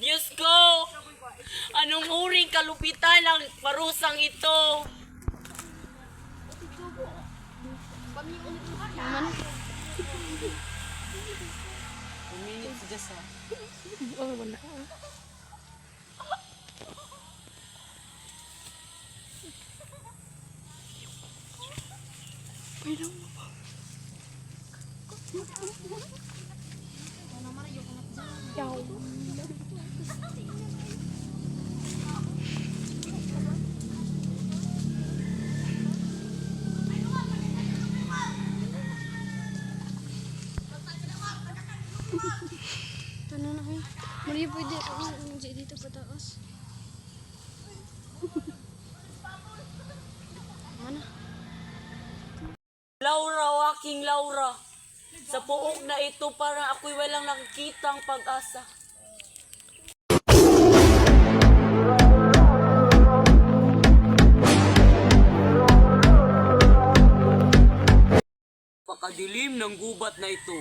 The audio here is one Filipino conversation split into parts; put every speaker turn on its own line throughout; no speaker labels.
Diyos ko! Anong uring kalupitan ang parusang ito? Uminit si Jessa.
Oh, wala. Yaw. Ano na kayo? Maria, pwede ako dito pataas. Mana?
Laura, waking Laura. Sa puok na ito parang ako'y walang nakikitang pag-asa. Pakadilim ng gubat na ito.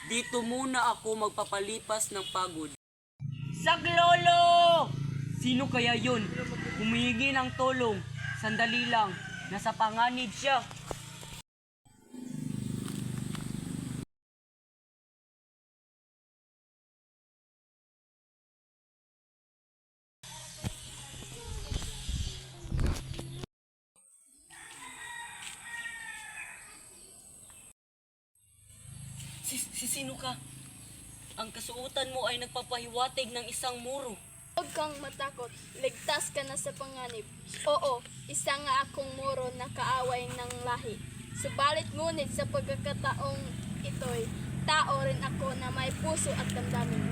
Dito muna ako magpapalipas ng pagod. Saglolo! Sino kaya yun? Humihingi ng tulong. Sandali lang. Nasa panganib siya. Sino ka? Ang kasuotan mo ay nagpapahiwatig ng isang muro.
Huwag kang matakot. Ligtas ka na sa panganib. Oo, isa nga akong muro na kaaway ng lahi. Subalit ngunit sa pagkakataong ito'y tao rin ako na may puso at damdamin.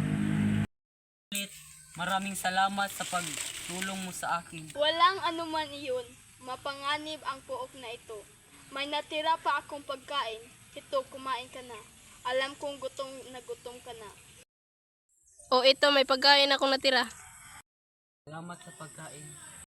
Maraming salamat sa pagtulong mo sa akin.
Walang anuman iyon. Mapanganib ang puok na ito. May natira pa akong pagkain. Ito, kumain ka na. Alam kong gutom ka na.
O ito, may pagkain akong natira.
Salamat sa pagkain.